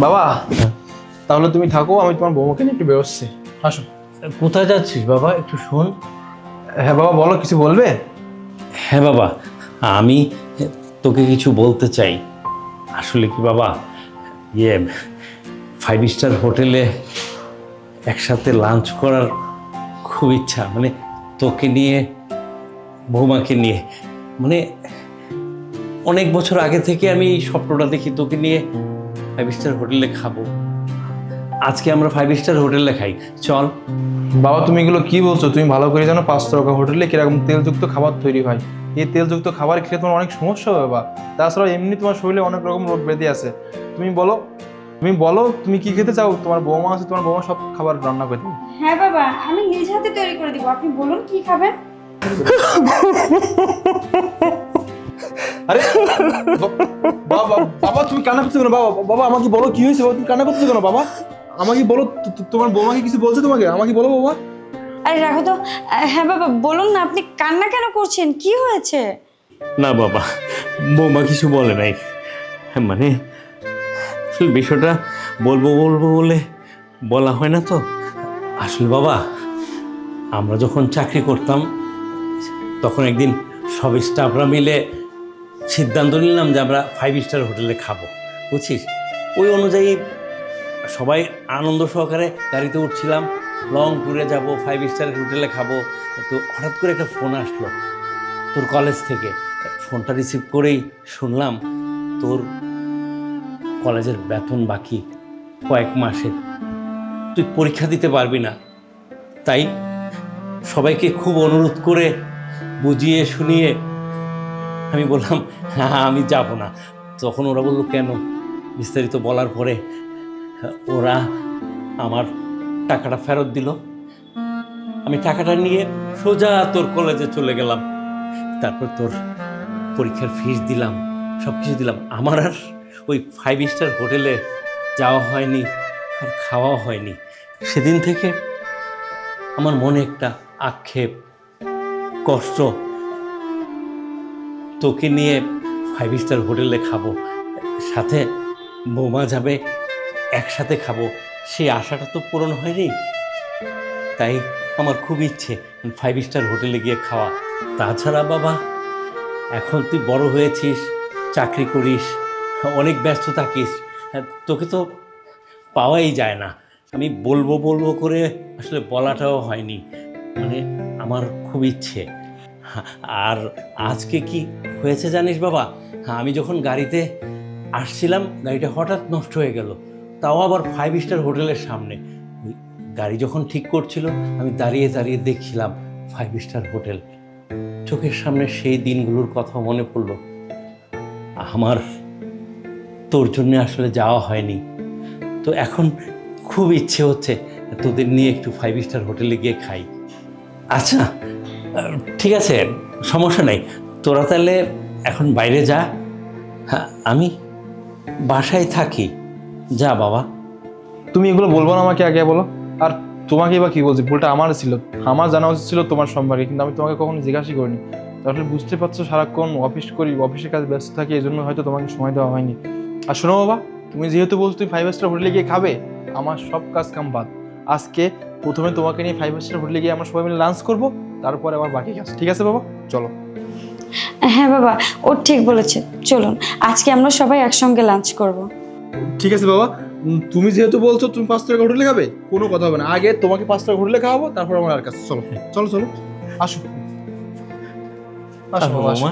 বাবা তাহলে তুমি থাকো, আমি তোমার বৌমাকে নিয়ে একটু বেরোচ্ছি। আসো। কোথায় যাচ্ছিস বাবা, একটু শোন। হ্যাঁ বাবা বলো, কিছু বলবে? হ্যাঁ বাবা, আমি তোকে কিছু বলতে চাই। আসলে কি বাবা, 5 স্টার হোটেলে একসাথে লাঞ্চ করার খুব ইচ্ছা, মানে তোকে নিয়ে, বৌমাকে নিয়ে। মানে অনেক বছর আগে থেকে আমি এই স্বপ্নটা দেখি, তোকে নিয়ে 5 স্টার হোটেলে খাবো। আজকে আমরা 5 স্টার হোটেলে খাই, চল। বাবা তুমি এগুলো কি বলছো? তুমি ভালো করে জানো 5 তারকা হোটেলে কিরকম তেলযুক্ত খাবার তৈরি হয়। এই তেলযুক্ত খাবার খেলে তোমার অনেক সমস্যা হবে বাবা। তাছাড়া এমনি তোমার শরীরে অনেক রকম রোগ ব্যাধি আছে। তুমি বলো তুমি কি খেতে চাও? তোমার বৌমা আছে, তোমার বৌমা সব খাবার রান্না করে দেবে। হ্যাঁ বাবা, আমি নিজ হাতে তৈরি করে দিব, আপনি বলুন কি খাবেন। আরে বাবা বাবা তুমি কান্না করছো কেন? বাবা বাবা আমাকে বলো কি হয়েছে? তুমি কান্না করছো কেন বাবা? আমাকে বলো, তোমার বৌমাকে কিছু বলছে তোমাকে? আমাকে বলো বাবা। আরে রাখো তো। হ্যাঁ বাবা বলুন না, আপনি কান্না কেন করছেন, কি হয়েছে? না বাবা, বৌমা কিছু বলে নাই। মানে আসলে বিষয়টা বলবো বলে বলা হয় না তো। আসলে বাবা, আমরা যখন চাকরি করতাম তখন একদিন সব স্টাফরা মিলে সিদ্ধান্ত নিলাম যে আমরা 5 স্টার হোটেলে খাবো, বুঝছিস। ওই অনুযায়ী সবাই আনন্দ সহকারে গাড়িতে উঠছিলাম, লং ট্যুরে যাব, 5 স্টার হোটেলে খাবো। তো হঠাৎ করে একটা ফোন আসলো তোর কলেজ থেকে। ফোনটা রিসিভ করেই শুনলাম তোর কলেজের বেতন বাকি কয়েক মাসের, তুই পরীক্ষা দিতে পারবি না। তাই সবাইকে খুব অনুরোধ করে বুঝিয়ে শুনিয়ে আমি বললাম হ্যাঁ আমি যাব না। তখন ওরা বললো কেন? বিস্তারিত বলার পরে ওরা আমার টাকাটা ফেরত দিল। আমি টাকাটা নিয়ে সোজা তোর কলেজে চলে গেলাম। তারপর তোর পরীক্ষার ফিস দিলাম, সব কিছু দিলাম। আমার আর ওই 5 স্টার হোটেলে যাওয়া হয়নি, আর খাওয়াও হয়নি। সেদিন থেকে আমার মনে একটা আক্ষেপ, কষ্ট। তোকে নিয়ে 5 স্টার হোটেলে খাবো, সাথে বৌমা যাবে, একসাথে খাবো, সেই আশাটা তো পূরণ হয়নি। তাই আমার খুব ইচ্ছে 5 স্টার হোটেলে গিয়ে খাওয়া। তাছাড়া বাবা, এখন তুই বড় হয়েছিস, চাকরি করিস, অনেক ব্যস্ত থাকিস, তোকে তো পাওয়াই যায় না। আমি বলবো করে আসলে বলাটাও হয়নি। মানে আমার খুব ইচ্ছে। আর আজকে কি হয়েছে জানিস বাবা, আমি যখন গাড়িতে আসছিলাম গাড়িটা হঠাৎ নষ্ট হয়ে গেল, তাও আবার 5 স্টার হোটেলের সামনে। ওই গাড়ি যখন ঠিক করছিল আমি দাঁড়িয়ে দাঁড়িয়ে দেখছিলাম 5 স্টার হোটেল। চোখের সামনে সেই দিনগুলোর কথা মনে পড়লো। আমার তোর জন্য আসলে যাওয়া হয়নি, তো এখন খুব ইচ্ছে হচ্ছে তোদের নিয়ে একটু 5 স্টার হোটেলে গিয়ে খাই। আচ্ছা ঠিক আছে, সমস্যা নাই, তোরা তাহলে এখন বাইরে যা, হ্যাঁ আমি বাসায় থাকি। যা বাবা। তুমি এগুলো বলবো না আমাকে, আগে বলো। আর তোমাকে বা কি বলছি, ভুলটা আমার ছিল। আমার জানা উচিত ছিল তোমার সম্পর্কে, কিন্তু আমি তোমাকে কখনো জিজ্ঞাসা করিনি। তাহলে বুঝতে পারছো সারাক্ষণ অফিস করি, অফিসের কাজ ব্যস্ত থাকি, এই জন্য হয়তো তোমাকে সময় দেওয়া হয়নি। আর শোনো বাবা, তুমি যেহেতু বলছো তুমি 5 স্টার হোটেলে গিয়ে খাবে, আমার সব কাজ কাম বাদ। আজকে প্রথমে তোমাকে নিয়ে 5 স্টার হোটেলে গিয়ে আমরা সবাই মিলে লাঞ্চ করবো, তারপরে আবার বাকি কাজ। ঠিক আছে বাবা, চলো। হ্যাঁ বাবা, ও ঠিক বলেছে, চলুন আজকে আমরা সবাই একসঙ্গে লাঞ্চ করব। ঠিক আছে বাবা, তুমি যেহেতু বলছো তুমি 5 টাকা হোটেলে খাবে, কোনো কথা হবে না। আগে তোমাকে 5 টাকা হোটেলে খাওয়াবো, তারপর আমার আর কাছে। চলো চলো চলো, আসো আসো বাবা, আসো।